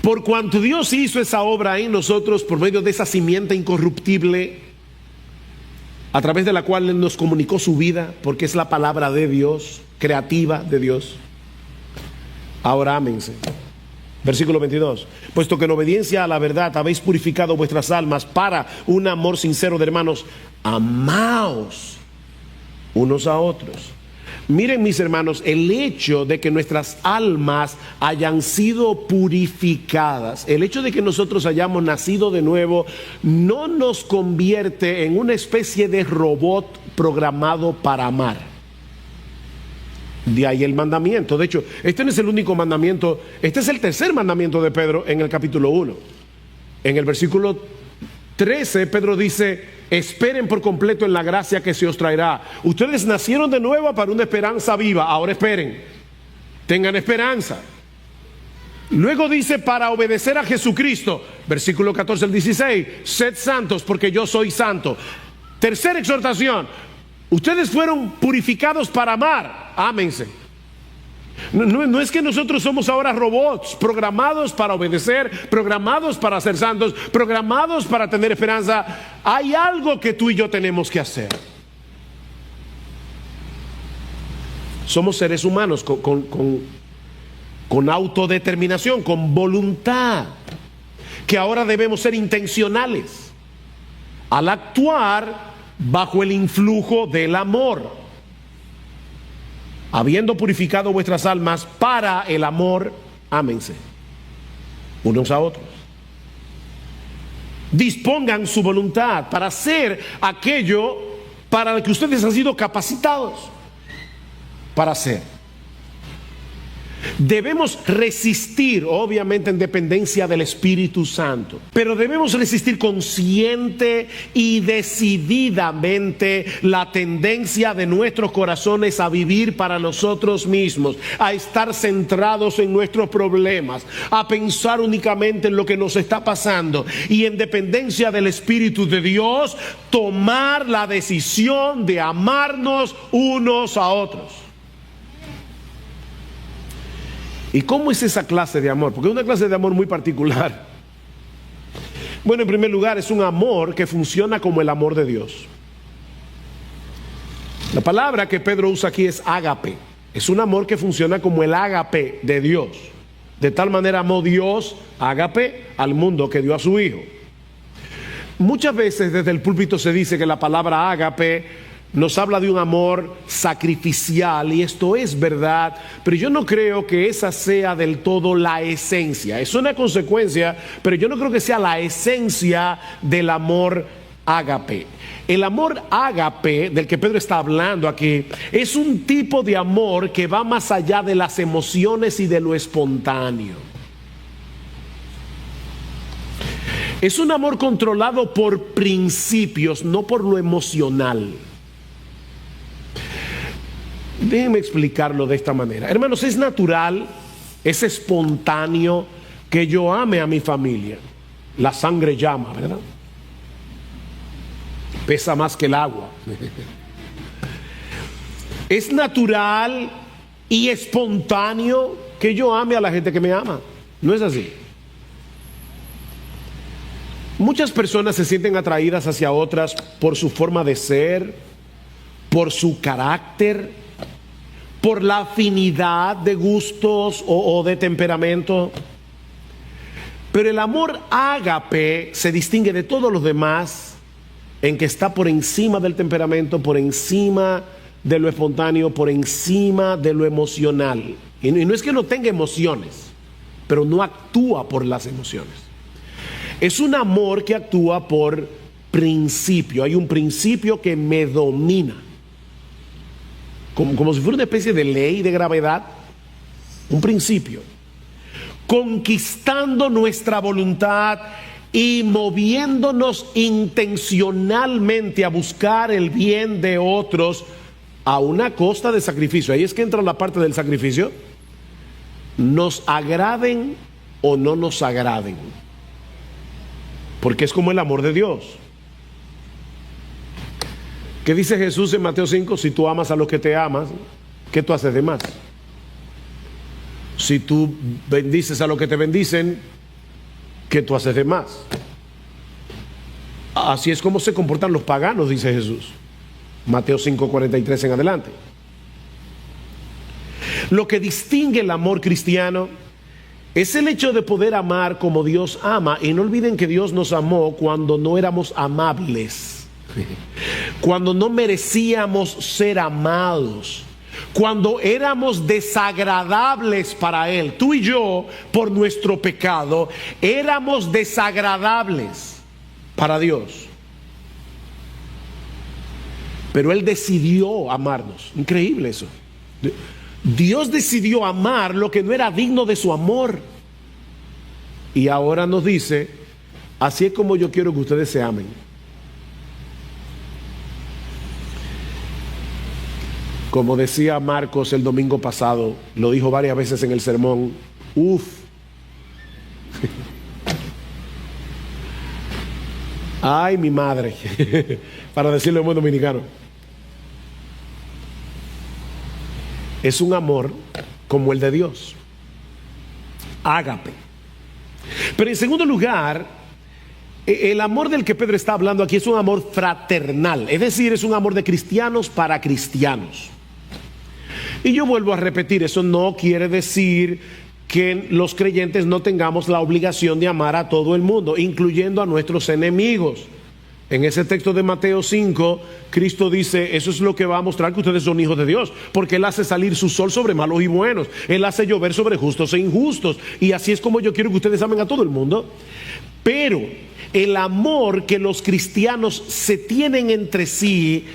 Por cuanto Dios hizo esa obra en nosotros por medio de esa simiente incorruptible, a través de la cual Él nos comunicó su vida, porque es la palabra de Dios, creativa de Dios. Ahora ámense. Versículo 22. Puesto que en obediencia a la verdad habéis purificado vuestras almas para un amor sincero de hermanos, amaos unos a otros. Miren, mis hermanos, el hecho de que nuestras almas hayan sido purificadas, el hecho de que nosotros hayamos nacido de nuevo, no nos convierte en una especie de robot programado para amar. De ahí el mandamiento. De hecho, este no es el único mandamiento, este es el tercer mandamiento de Pedro en el capítulo 1. En el versículo 13, Pedro dice: esperen por completo en la gracia que se os traerá. Ustedes nacieron de nuevo para una esperanza viva. Ahora esperen, tengan esperanza. Luego dice: para obedecer a Jesucristo. Versículo 14 al 16: sed santos porque yo soy santo. Tercera exhortación: ustedes fueron purificados para amar. Ámense. No es que nosotros somos ahora robots programados para obedecer, programados para ser santos, programados para tener esperanza. Hay algo que tú y yo tenemos que hacer. Somos seres humanos con autodeterminación, con voluntad, que ahora debemos ser intencionales al actuar bajo el influjo del amor, habiendo purificado vuestras almas para el amor, ámense unos a otros. Dispongan su voluntad para hacer aquello para lo que ustedes han sido capacitados para hacer. Debemos resistir, obviamente en dependencia del Espíritu Santo, pero debemos resistir consciente y decididamente la tendencia de nuestros corazones a vivir para nosotros mismos, a estar centrados en nuestros problemas, a pensar únicamente en lo que nos está pasando, y en dependencia del Espíritu de Dios, tomar la decisión de amarnos unos a otros. ¿Y cómo es esa clase de amor? Porque es una clase de amor muy particular. Bueno, en primer lugar, es un amor que funciona como el amor de Dios. La palabra que Pedro usa aquí es ágape. Es un amor que funciona como el ágape de Dios. De tal manera amó Dios, ágape, al mundo que dio a su Hijo. Muchas veces desde el púlpito se dice que la palabra ágape nos habla de un amor sacrificial, y esto es verdad, pero yo no creo que esa sea del todo la esencia. Es una consecuencia, pero yo no creo que sea la esencia del amor ágape. El amor ágape del que Pedro está hablando aquí es un tipo de amor que va más allá de las emociones y de lo espontáneo. Es un amor controlado por principios, no por lo emocional. Déjenme explicarlo de esta manera. Hermanos, es natural, es espontáneo que yo ame a mi familia. La sangre llama, ¿verdad? Pesa más que el agua. Es natural y espontáneo que yo ame a la gente que me ama. ¿No es así? Muchas personas se sienten atraídas hacia otras por su forma de ser, por su carácter, por la afinidad de gustos o de temperamento. Pero el amor ágape se distingue de todos los demás en que está por encima del temperamento, por encima de lo espontáneo, por encima de lo emocional. Y no es que no tenga emociones, pero no actúa por las emociones. Es un amor que actúa por principio. Hay un principio que me domina. Como si fuera una especie de ley de gravedad, un principio, conquistando nuestra voluntad y moviéndonos intencionalmente a buscar el bien de otros a una costa de sacrificio. Ahí es que entra la parte del sacrificio. Nos agraden o no nos agraden, porque es como el amor de Dios. ¿Qué dice Jesús en Mateo 5? Si tú amas a los que te amas, ¿qué tú haces de más? Si tú bendices a los que te bendicen, ¿qué tú haces de más? Así es como se comportan los paganos, dice Jesús. Mateo 5:43 en adelante. Lo que distingue el amor cristiano es el hecho de poder amar como Dios ama. Y no olviden que Dios nos amó cuando no éramos amables, cuando no merecíamos ser amados, cuando éramos desagradables para Él. Tú y yo, por nuestro pecado, éramos desagradables para Dios, pero Él decidió amarnos. Increíble eso. Dios decidió amar lo que no era digno de su amor, y ahora nos dice: así es como yo quiero que ustedes se amen. Como decía Marcos el domingo pasado, lo dijo varias veces en el sermón, ay mi madre, para decirlo en buen dominicano. Es un amor como el de Dios. Ágape. Pero en segundo lugar, el amor del que Pedro está hablando aquí es un amor fraternal, es decir, es un amor de cristianos para cristianos. Y yo vuelvo a repetir, eso no quiere decir que los creyentes no tengamos la obligación de amar a todo el mundo, incluyendo a nuestros enemigos. En ese texto de Mateo 5, Cristo dice, eso es lo que va a mostrar que ustedes son hijos de Dios, porque Él hace salir su sol sobre malos y buenos, Él hace llover sobre justos e injustos, y así es como yo quiero que ustedes amen a todo el mundo. Pero el amor que los cristianos se tienen entre sí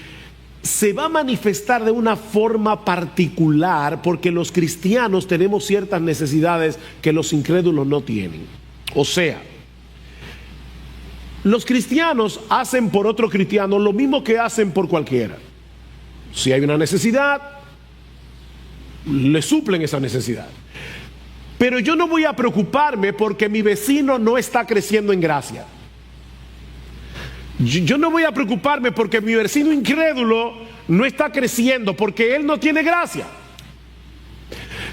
se va a manifestar de una forma particular, porque los cristianos tenemos ciertas necesidades que los incrédulos no tienen. O sea, los cristianos hacen por otro cristiano lo mismo que hacen por cualquiera. Si hay una necesidad, le suplen esa necesidad. Pero yo no voy a preocuparme porque mi vecino no está creciendo en gracia. Yo no voy a preocuparme porque mi vecino incrédulo no está creciendo, porque él no tiene gracia.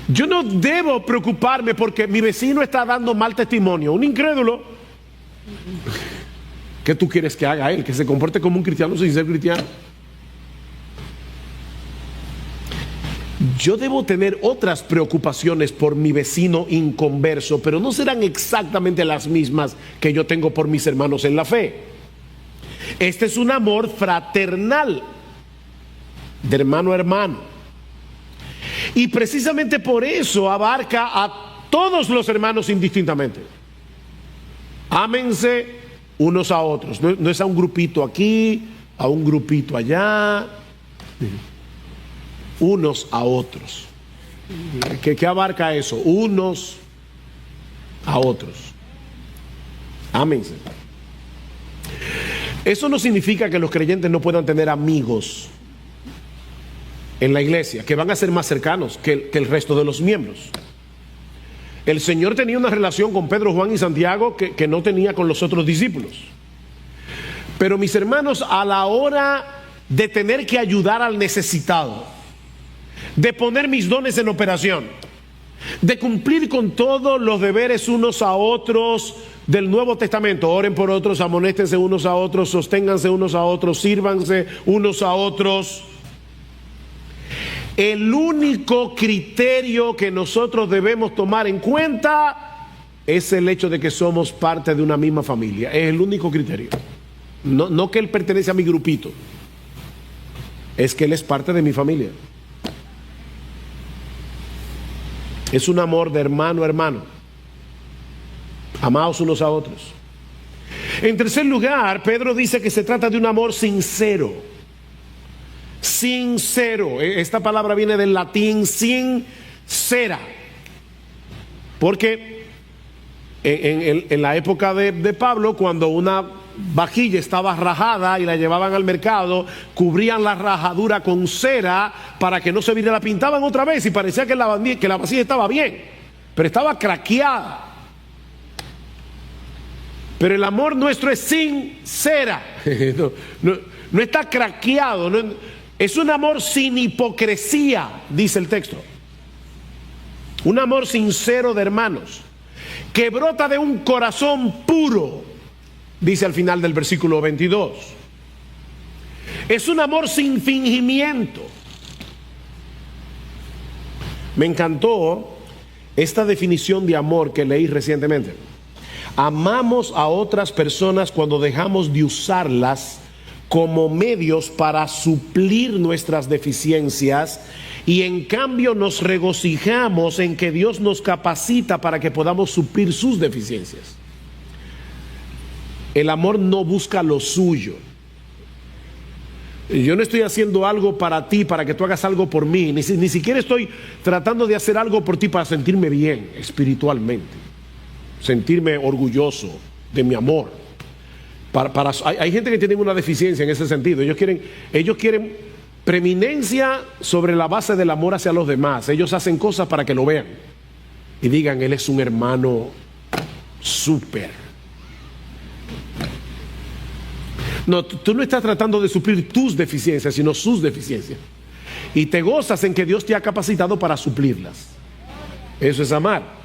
Yo no debo preocuparme porque mi vecino está dando mal testimonio. Un incrédulo, ¿qué tú quieres que haga él? Que se comporte como un cristiano sin ser cristiano. Yo debo tener otras preocupaciones por mi vecino inconverso, pero no serán exactamente las mismas que yo tengo por mis hermanos en la fe. Este es un amor fraternal, de hermano a hermano. Y precisamente por eso abarca a todos los hermanos indistintamente. Ámense unos a otros. No es a un grupito aquí, a un grupito allá. Unos a otros. ¿Qué abarca eso? Unos a otros. Ámense. Eso no significa que los creyentes no puedan tener amigos en la iglesia, que van a ser más cercanos que el resto de los miembros. El Señor tenía una relación con Pedro, Juan y Santiago que no tenía con los otros discípulos. Pero mis hermanos, a la hora de tener que ayudar al necesitado, de poner mis dones en operación, de cumplir con todos los deberes unos a otros del Nuevo Testamento, oren por otros, amonéstense unos a otros, sosténganse unos a otros, sírvanse unos a otros. El único criterio que nosotros debemos tomar en cuenta es el hecho de que somos parte de una misma familia. Es el único criterio. No que él pertenece a mi grupito, es que él es parte de mi familia. Es un amor de hermano a hermano. Amaos unos a otros. En tercer lugar, Pedro dice que se trata de un amor sincero. Sincero. Esta palabra viene del latín sincera. Porque en la época de Pablo, cuando una vajilla estaba rajada y la llevaban al mercado, cubrían la rajadura con cera para que no se viera, la pintaban otra vez y parecía que la vasija estaba bien, pero estaba craqueada. Pero el amor nuestro es sin cera, no está craqueado, es un amor sin hipocresía, dice el texto. Un amor sincero de hermanos, que brota de un corazón puro, dice al final del versículo 22. Es un amor sin fingimiento. Me encantó esta definición de amor que leí recientemente. Amamos a otras personas cuando dejamos de usarlas como medios para suplir nuestras deficiencias, y en cambio nos regocijamos en que Dios nos capacita para que podamos suplir sus deficiencias. El amor no busca lo suyo. Yo no estoy haciendo algo para ti para que tú hagas algo por mí, ni siquiera estoy tratando de hacer algo por ti para sentirme bien espiritualmente, sentirme orgulloso de mi amor. Hay gente que tiene una deficiencia en ese sentido. Ellos quieren preeminencia sobre la base del amor hacia los demás. Ellos hacen cosas para que lo vean y digan, él es un hermano súper. No, tú no estás tratando de suplir tus deficiencias, sino sus deficiencias. Y te gozas en que Dios te ha capacitado para suplirlas. Eso es amar.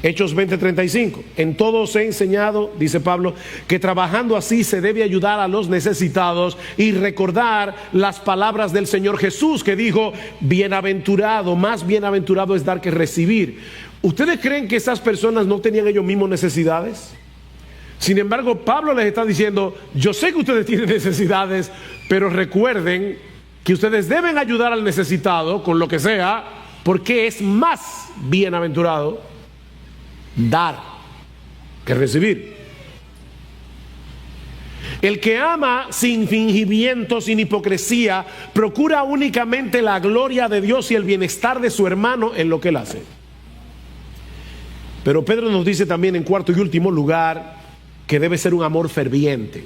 Hechos 20:35. En todo os he enseñado, dice Pablo, que trabajando así se debe ayudar a los necesitados y recordar las palabras del Señor Jesús, que dijo: bienaventurado, más bienaventurado es dar que recibir. ¿Ustedes creen que esas personas no tenían ellos mismos necesidades? Sin embargo, Pablo les está diciendo: yo sé que ustedes tienen necesidades, pero recuerden que ustedes deben ayudar al necesitado con lo que sea, porque es más bienaventurado dar que recibir. El que ama sin fingimiento, sin hipocresía, procura únicamente la gloria de Dios y el bienestar de su hermano en lo que él hace. Pero Pedro nos dice también, en cuarto y último lugar, que debe ser un amor ferviente.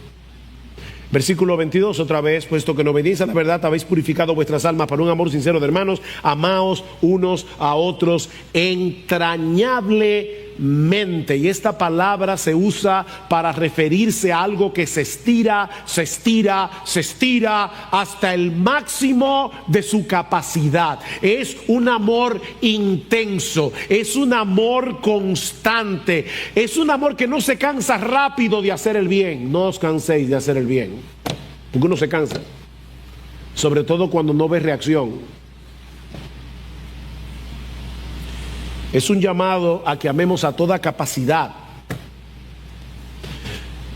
Versículo 22, otra vez: puesto que en obediencia a la verdad habéis purificado vuestras almas para un amor sincero de hermanos, amaos unos a otros entrañablemente. Y esta palabra se usa para referirse a algo que se estira, se estira, se estira hasta el máximo de su capacidad. Es un amor intenso, es un amor constante, es un amor que no se cansa rápido de hacer el bien. No os canséis de hacer el bien, porque uno se cansa, sobre todo cuando no ve reacción. Es un llamado a que amemos a toda capacidad.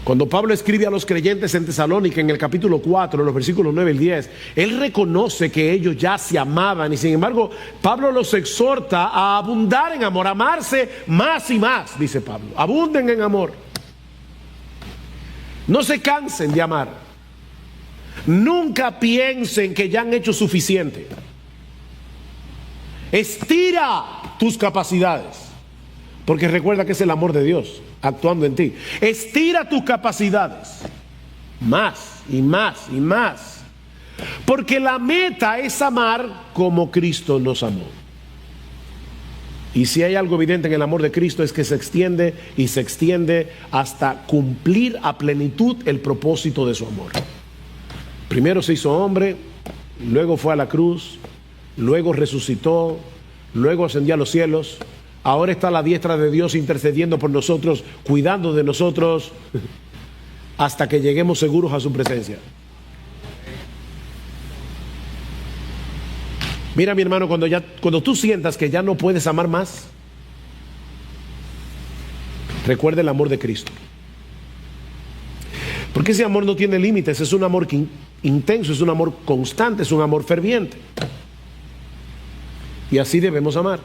Cuando Pablo escribe a los creyentes en Tesalónica, en el capítulo 4, los versículos 9 y 10, él reconoce que ellos ya se amaban, y sin embargo Pablo los exhorta a abundar en amor, a amarse más y más, dice Pablo. Abunden en amor. No se cansen de amar. Nunca piensen que ya han hecho suficiente. Estira tus capacidades, porque recuerda que es el amor de Dios actuando en ti. Estira tus capacidades más y más y más, porque la meta es amar como Cristo nos amó. Y si hay algo evidente en el amor de Cristo, es que se extiende y se extiende hasta cumplir a plenitud el propósito de su amor. Primero se hizo hombre, luego fue a la cruz, luego resucitó, luego ascendió a los cielos, ahora está a la diestra de Dios intercediendo por nosotros, cuidando de nosotros, hasta que lleguemos seguros a su presencia. Mira, mi hermano, cuando tú sientas que ya no puedes amar más, recuerda el amor de Cristo, porque ese amor no tiene límites. Es un amor intenso, es un amor constante, es un amor ferviente. Y así debemos amar.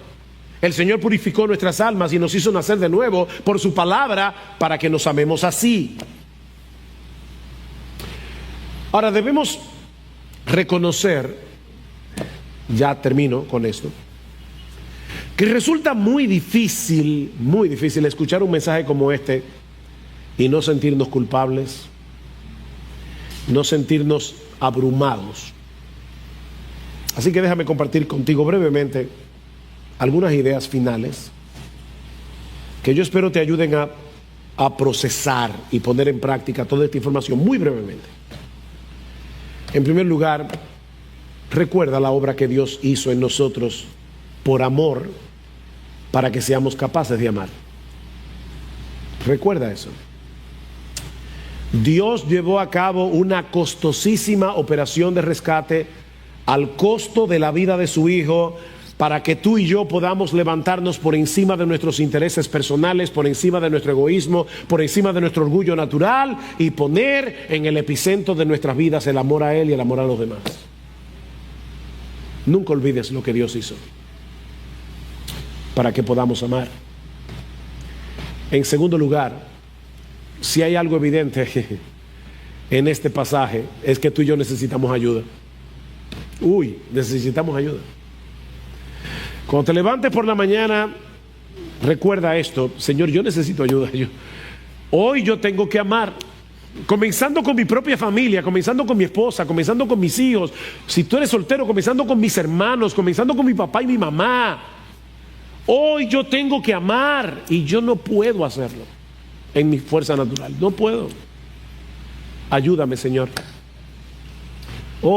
El Señor purificó nuestras almas y nos hizo nacer de nuevo por su palabra para que nos amemos así. Ahora debemos reconocer, ya termino con esto, que resulta muy difícil escuchar un mensaje como este y no sentirnos culpables, no sentirnos abrumados. Así que déjame compartir contigo brevemente algunas ideas finales que yo espero te ayuden a procesar y poner en práctica toda esta información muy brevemente. En primer lugar, recuerda la obra que Dios hizo en nosotros por amor, para que seamos capaces de amar. Recuerda eso. Dios llevó a cabo una costosísima operación de rescate al costo de la vida de su Hijo, para que tú y yo podamos levantarnos por encima de nuestros intereses personales, por encima de nuestro egoísmo, por encima de nuestro orgullo natural, y poner en el epicentro de nuestras vidas el amor a Él y el amor a los demás. Nunca olvides lo que Dios hizo para que podamos amar. En segundo lugar, si hay algo evidente en este pasaje, es que tú y yo necesitamos ayuda. Necesitamos ayuda. Cuando te levantes por la mañana, recuerda esto: Señor, yo necesito ayuda. Hoy yo tengo que amar, comenzando con mi propia familia, comenzando con mi esposa, comenzando con mis hijos. Si tú eres soltero, comenzando con mis hermanos, comenzando con mi papá y mi mamá. Hoy yo tengo que amar, y yo no puedo hacerlo en mi fuerza natural. No puedo. Ayúdame, Señor.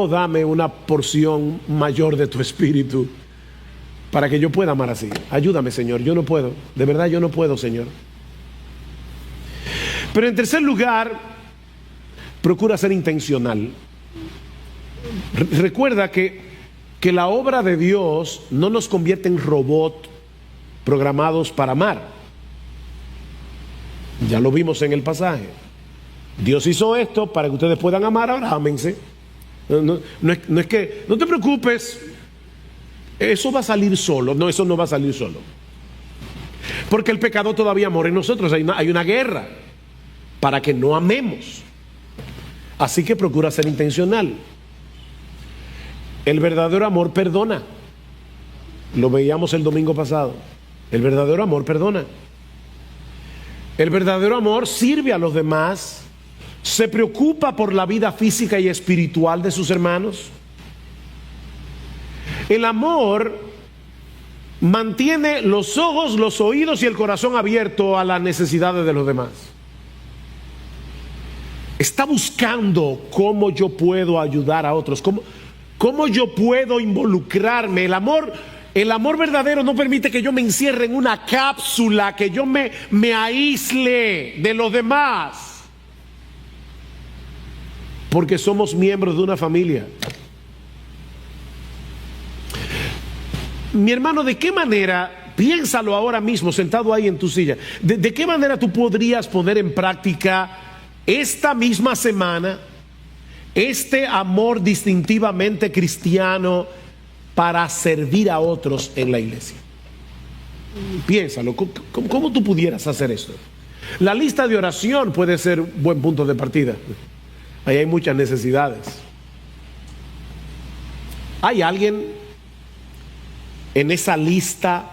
Dame una porción mayor de tu espíritu para que yo pueda amar así. Ayúdame, Señor, yo no puedo, de verdad yo no puedo, Señor. Pero en tercer lugar, procura ser intencional. Recuerda que la obra de Dios no nos convierte en robots programados para amar. Ya lo vimos en el pasaje. Dios hizo esto para que ustedes puedan amar, ahora ámense. No es que, no te preocupes, eso va a salir solo. No, eso no va a salir solo. Porque el pecado todavía mora en nosotros. Hay una guerra para que no amemos. Así que procura ser intencional. El verdadero amor perdona. Lo veíamos el domingo pasado. El verdadero amor perdona. El verdadero amor sirve a los demás. Se preocupa por la vida física y espiritual de sus hermanos. El amor mantiene los ojos, los oídos y el corazón abierto a las necesidades de los demás. Está buscando cómo yo puedo ayudar a otros, cómo yo puedo involucrarme. El amor verdadero no permite que yo me encierre en una cápsula, que yo me aísle de los demás. Porque somos miembros de una familia. Mi hermano, ¿de qué manera, piénsalo ahora mismo, sentado ahí en tu silla, de qué manera tú podrías poner en práctica esta misma semana este amor distintivamente cristiano para servir a otros en la iglesia? Piénsalo, ¿cómo tú pudieras hacer esto? La lista de oración puede ser un buen punto de partida. Ahí hay muchas necesidades. ¿Hay alguien en esa lista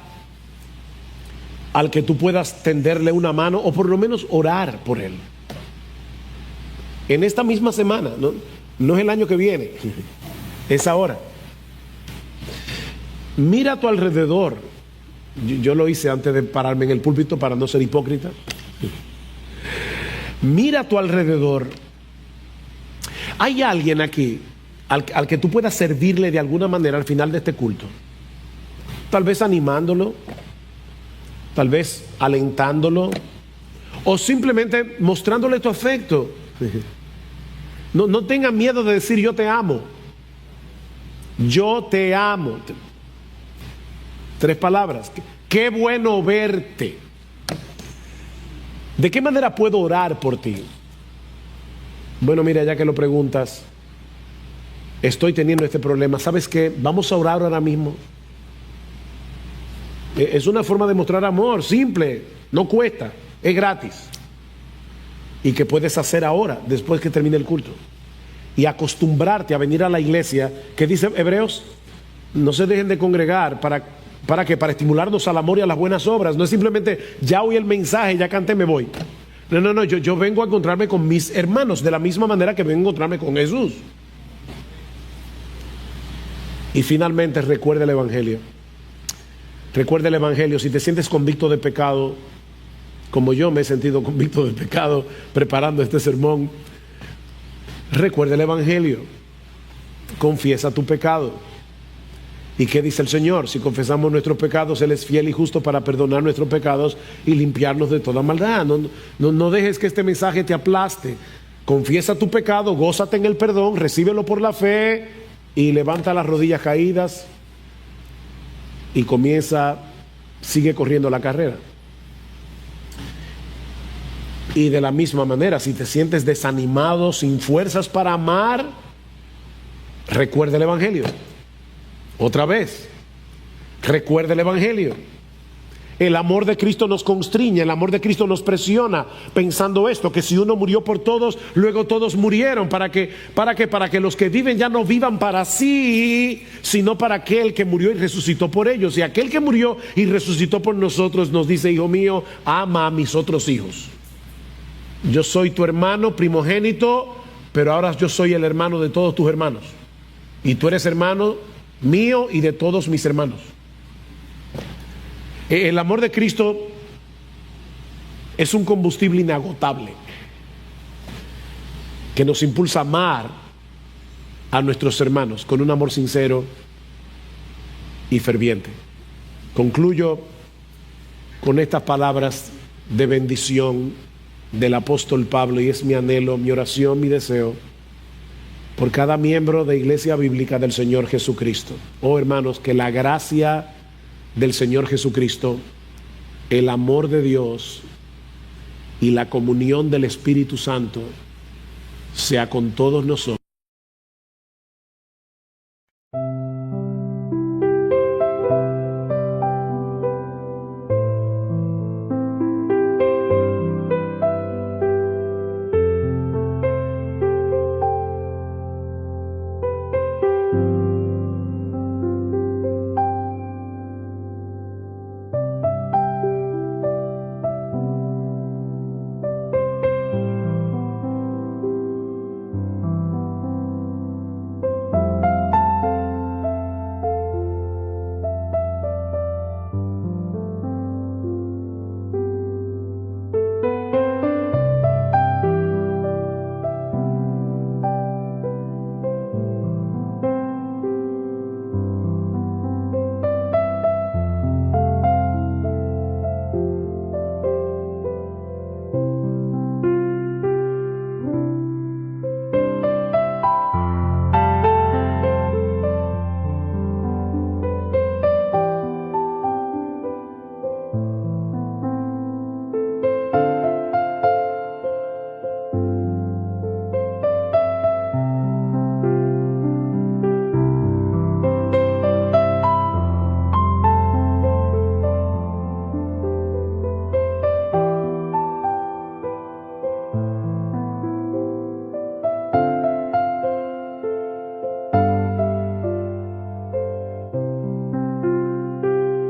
al que tú puedas tenderle una mano o por lo menos orar por él? En esta misma semana, no es el año que viene, es ahora. Mira a tu alrededor. Yo lo hice antes de pararme en el púlpito para no ser hipócrita. Mira a tu alrededor. ¿Hay alguien aquí al que tú puedas servirle de alguna manera al final de este culto? Tal vez animándolo, tal vez alentándolo, o simplemente mostrándole tu afecto. No tengan miedo de decir yo te amo. Yo te amo. 3 palabras. Qué bueno verte. ¿De qué manera puedo orar por ti? Bueno, mira, ya que lo preguntas, estoy teniendo este problema. ¿Sabes qué? Vamos a orar ahora mismo. Es una forma de mostrar amor, simple, no cuesta, es gratis. Y que puedes hacer ahora, después que termine el culto. Y acostumbrarte a venir a la iglesia, que dice Hebreos, no se dejen de congregar para estimularnos al amor y a las buenas obras. No es simplemente, ya oí el mensaje, ya canté, me voy. No, yo vengo a encontrarme con mis hermanos de la misma manera que vengo a encontrarme con Jesús. Y finalmente recuerda el Evangelio. Recuerda el Evangelio. Si te sientes convicto de pecado, como yo me he sentido convicto de pecado preparando este sermón, recuerda el Evangelio. Confiesa tu pecado. ¿Y qué dice el Señor? Si confesamos nuestros pecados, Él es fiel y justo para perdonar nuestros pecados y limpiarnos de toda maldad. No dejes que este mensaje te aplaste. Confiesa tu pecado, gózate en el perdón, recíbelo por la fe y levanta las rodillas caídas y sigue corriendo la carrera. Y de la misma manera, si te sientes desanimado, sin fuerzas para amar, recuerda el Evangelio. Otra vez, recuerda el Evangelio. El amor de Cristo nos constriñe, el amor de Cristo nos presiona, pensando esto, que si uno murió por todos, luego todos murieron. ¿Para qué? Para que los que viven ya no vivan para sí, sino para aquel que murió y resucitó por ellos. Y aquel que murió y resucitó por nosotros nos dice: hijo mío, ama a mis otros hijos. Yo soy tu hermano primogénito, pero ahora yo soy el hermano de todos tus hermanos. Y tú eres hermano mío y de todos mis hermanos. El amor de Cristo es un combustible inagotable que nos impulsa a amar a nuestros hermanos con un amor sincero y ferviente. Concluyo con estas palabras de bendición del apóstol Pablo, y es mi anhelo, mi oración, mi deseo por cada miembro de Iglesia Bíblica del Señor Jesucristo. Oh hermanos, que la gracia del Señor Jesucristo, el amor de Dios y la comunión del Espíritu Santo sea con todos nosotros.